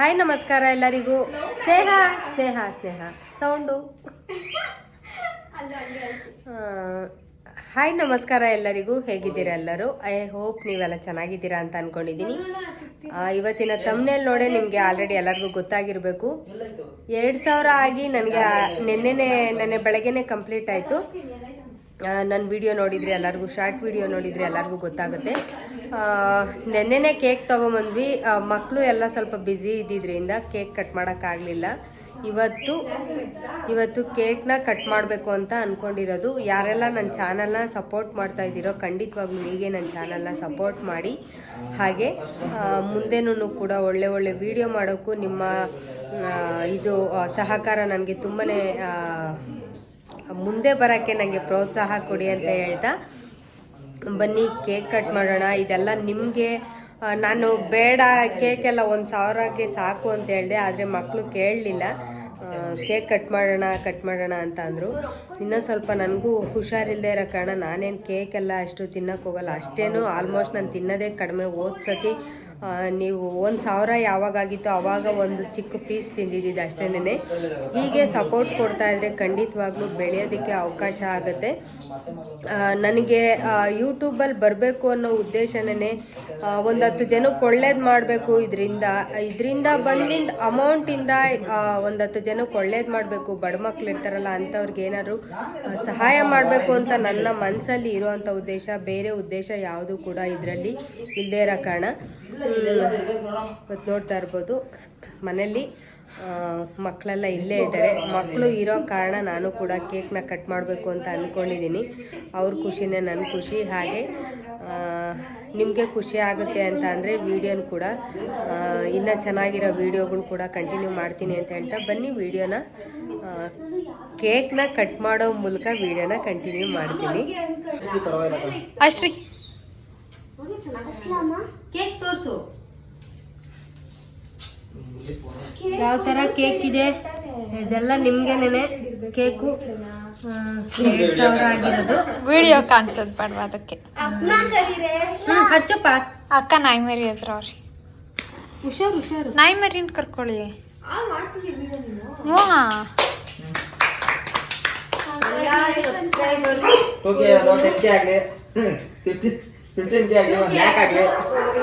Hi ನಮಸ್ಕಾರ ಎಲ್ಲರಿಗೂ. ಸ್ನೇಹ ಸ್ನೇಹ ಸ್ನೇಹ sound. Hi ನಮಸ್ಕಾರ ಎಲ್ಲರಿಗೂ. ಹೇಗಿದ್ದೀರಾ ಎಲ್ಲರೂ? ಐ ಹೋಪ್ ನೀವೆಲ್ಲ ಚೆನ್ನಾಗಿದ್ದೀರಾ ಅಂತ ಅನ್ಕೊಂಡಿದ್ದೀನಿ. ಇವತ್ತಿನ ತಮ್ನೇಲ್ ನೋಡೇ ನಿಮಗೆ ಆಲ್ರೆಡಿ ಎಲ್ಲರಿಗೂ ಗೊತ್ತಾಗಿರಬೇಕು. 2000 ಆಗಿ ನನಗೆ ನೆನ್ನೆ ಬೆಳಗ್ಗೆನೆ ಕಂಪ್ಲೀಟ್ ಆಯಿತು. ನನ್ನ ವಿಡಿಯೋ ನೋಡಿದರೆ ಎಲ್ಲರಿಗೂ, ಶಾರ್ಟ್ ವಿಡಿಯೋ ನೋಡಿದರೆ ಎಲ್ಲರಿಗೂ ಗೊತ್ತಾಗುತ್ತೆ. ನೆನ್ನೆನೇ ಕೇಕ್ ತೊಗೊಂಬಂದ್ವಿ. ಮಕ್ಕಳು ಎಲ್ಲ ಸ್ವಲ್ಪ ಬ್ಯುಸಿ ಇದ್ದಿದ್ದರಿಂದ ಕೇಕ್ ಕಟ್ ಮಾಡೋಕ್ಕಾಗಲಿಲ್ಲ. ಇವತ್ತು ಕೇಕ್ನ ಕಟ್ ಮಾಡಬೇಕು ಅಂತ ಅಂದ್ಕೊಂಡಿರೋದು. ಯಾರೆಲ್ಲ ನನ್ನ ಚಾನಲ್ನ ಸಪೋರ್ಟ್ ಮಾಡ್ತಾ ಇದ್ದೀರೋ ಖಂಡಿತವಾಗ್ಲೂ ಹೀಗೆ ನನ್ನ ಚಾನಲ್ನ ಸಪೋರ್ಟ್ ಮಾಡಿ. ಹಾಗೆ ಮುಂದೆನೂ ಕೂಡ ಒಳ್ಳೆ ವಿಡಿಯೋ ಮಾಡೋಕ್ಕೂ ನಿಮ್ಮ ಇದು ಸಹಕಾರ ನನಗೆ ತುಂಬಾ ಮುಂದೆ ಬರೋಕ್ಕೆ ನನಗೆ ಪ್ರೋತ್ಸಾಹ ಕೊಡಿ ಅಂತ ಹೇಳ್ತಾ ಬನ್ನಿ ಕೇಕ್ ಕಟ್ ಮಾಡೋಣ. ಇದೆಲ್ಲ ನಿಮಗೆ ನಾನು ಬೇಡ, ಕೇಕೆಲ್ಲ 1000ಕ್ಕೆ ಸಾಕು ಅಂತ ಹೇಳಿದೆ. ಆದರೆ ಮಕ್ಕಳು ಕೇಳಲಿಲ್ಲ. ಕೇಕ್ ಕಟ್ ಮಾಡೋಣ ಅಂತ ಅಂದರು. ಇನ್ನೂ ಸ್ವಲ್ಪ ನನಗೂ ಹುಷಾರಿಲ್ಲದೆ ಇರೋ ಕಾರಣ ನಾನೇನು ಕೇಕೆಲ್ಲ ಅಷ್ಟು ತಿನ್ನೋಕೆ ಹೋಗಲ್ಲ. ಅಷ್ಟೇನು ಆಲ್ಮೋಸ್ಟ್ ನಾನು ತಿನ್ನೋದೇ ಕಡಿಮೆ. ಸತಿ ನೀವು 1000 ಯಾವಾಗಾಗಿತ್ತು ಆವಾಗ ಒಂದು ಚಿಕ್ಕ ಪೀಸ್ ತಿಂದಿದ್ದು ಅಷ್ಟೇನೆ. ಹೀಗೆ ಸಪೋರ್ಟ್ ಕೊಡ್ತಾ ಇದ್ರೆ ಖಂಡಿತವಾಗ್ಲೂ ಬೆಳೆಯೋದಕ್ಕೆ ಅವಕಾಶ ಆಗುತ್ತೆ. ನನಗೆ ಯೂಟ್ಯೂಬಲ್ಲಿ ಬರಬೇಕು ಅನ್ನೋ ಉದ್ದೇಶನೇ ಒಂದು 10 ಜನಕ್ಕೆ ಒಳ್ಳೇದು ಮಾಡಬೇಕು. ಇದರಿಂದ ಬಂದಿದ್ದ ಅಮೌಂಟಿಂದ ಒಂದು 10 ಜನಕ್ಕೆ ಒಳ್ಳೇದು ಮಾಡಬೇಕು. ಬಡ ಮಕ್ಳು ಇರ್ತಾರಲ್ಲ ಅಂಥವ್ರಿಗೆ ಏನಾದ್ರು ಸಹಾಯ ಮಾಡಬೇಕು ಅಂತ ನನ್ನ ಮನಸ್ಸಲ್ಲಿ ಇರುವಂಥ ಉದ್ದೇಶ. ಬೇರೆ ಉದ್ದೇಶ ಯಾವುದು ಕೂಡ ಇದರಲ್ಲಿ ಇಲ್ಲದೇ ಇರೋ ಕಾರಣ ಇವತ್ತು ನೋಡ್ತಾ ಇರ್ಬೋದು ಮನೇಲಿ ಮಕ್ಕಳೆಲ್ಲ ಇಲ್ಲೇ ಇದ್ದಾರೆ. ಮಕ್ಕಳು ಇರೋ ಕಾರಣ ನಾನು ಕೂಡ ಕೇಕ್ನ ಕಟ್ ಮಾಡಬೇಕು ಅಂತ ಅಂದ್ಕೊಂಡಿದ್ದೀನಿ. ಅವ್ರ ಖುಷಿನೇ ನನ್ನ ಖುಷಿ. ಹಾಗೆ ನಿಮಗೆ ಖುಷಿ ಆಗುತ್ತೆ ಅಂತ ಅಂದರೆ ವೀಡಿಯೋನ ಕೂಡ ಇನ್ನೂ ಚೆನ್ನಾಗಿರೋ ವೀಡಿಯೋಗಳು ಕೂಡ ಕಂಟಿನ್ಯೂ ಮಾಡ್ತೀನಿ ಅಂತ ಹೇಳ್ತಾ ಬನ್ನಿ ವಿಡಿಯೋನ ಕೇಕ್ನ ಕಟ್ ಮಾಡೋ ಮೂಲಕ ವಿಡಿಯೋನ ಕಂಟಿನ್ಯೂ ಮಾಡ್ತೀನಿ. ಅಶ್ರೀ ಕೇಕ್ ತೋರಿಸು. ಯಾವ ಥರ ಕೇಕ್ ಇದೆ ಇದೆಲ್ಲ ನಿಮ್ಗೆನೇನೆ. ಕೇಕು 2000 ಆಗಿರೋದು. ವಿಡಿಯೋ ಕಾಣಿಸೋದು ಬೇಡವಾ ಅದಕ್ಕೆ? ಹಚ್ಚಪ್ಪ. ಅಕ್ಕ ನಾಯಿ ಮರಿ ಹತ್ರ ಅವ್ರಿ. ಹುಷಾರು ನಾಯಿ ಮರಿನ ಕರ್ಕೊಳ್ಳಿ.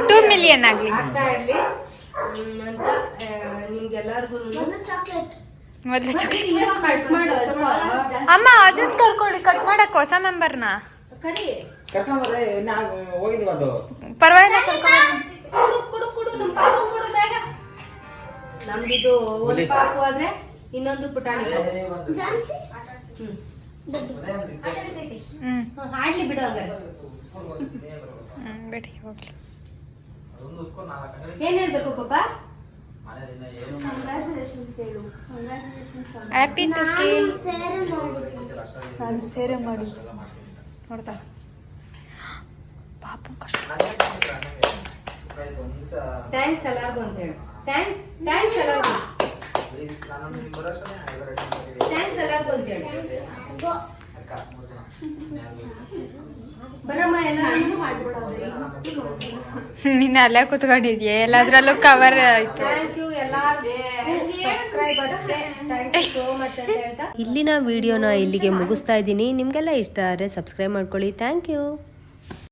$2 million ಆಗ್ಲಿ ಅಂತ ನಿಮ್ಗೆಲ್ಲರಿಗೂ ಮೊದಲು ಕಟ್ ಮಾಡು. ಅಮ್ಮ ಅದನ್ನ ಕರ್ಕೊಳ್ಳಿ. ಕಟ್ ಮಾಡಕ್ ಹೊಸ ಮೆಂಬರ್ನ ಪರವಾಗಿಲ್ಲ ನಮ್ದಿದು ಒಂದು ಪಾಪು ಆದ್ರೆ ಇನ್ನೊಂದು ಪುಟಾಣಿ ಆಡ್ಲಿ ಬಿಡು. ಹಂಗಾರೆ ಬಿಡಿ ಹೋಗ್ಲಿ. ಏನ್ ಹೇಳ್ಬೇಕು ಪಾಪ? ಹ್ಯಾಪಿ ನಾನು ಸೇರೆ ಮಾಡಿ ನೋಡ್ತಾ ಪಾಪ ಕಷ್ಟ. ಥ್ಯಾಂಕ್ಸ್ ಎಲ್ಲರಿಗೂ ಅಂತ ಹೇಳು. ಥ್ಯಾಂಕ್ಸ್ ಎಲ್ಲರಿಗೂ. ಥ್ಯಾಂಕ್ಸ್ ಎಲ್ಲರಿಗೂ ಅಂತ ಹೇಳು. ಬರಮ್ಮ ಎಲ್ಲ ನೀನು ಅಲ್ಲೇ ಕೂತ್ಕೊಂಡಿದ್ಯಾ? ಎಲ್ಲದ್ರಲ್ಲೂ ಕವರ್ ಆಯ್ತು. ಥ್ಯಾಂಕ್ ಯು ಎಲ್ಲರಿಗೂ ಸಬ್ಸ್ಕ್ರೈಬರ್ಸ್ಗೆ. ಥ್ಯಾಂಕ್ ಯು ಸೋ ಮಚ್ ಅಂತ ಹೇಳ್ತಾ ಇಲ್ಲಿನ ವಿಡಿಯೋನ ಇಲ್ಲಿಗೆ ಮುಗಿಸ್ತಾ ಇದ್ದೀನಿ. ನಿಮಗೆಲ್ಲ ಇಷ್ಟ ಆದರೆ ಸಬ್ಸ್ಕ್ರೈಬ್ ಮಾಡ್ಕೊಳ್ಳಿ. Thank you.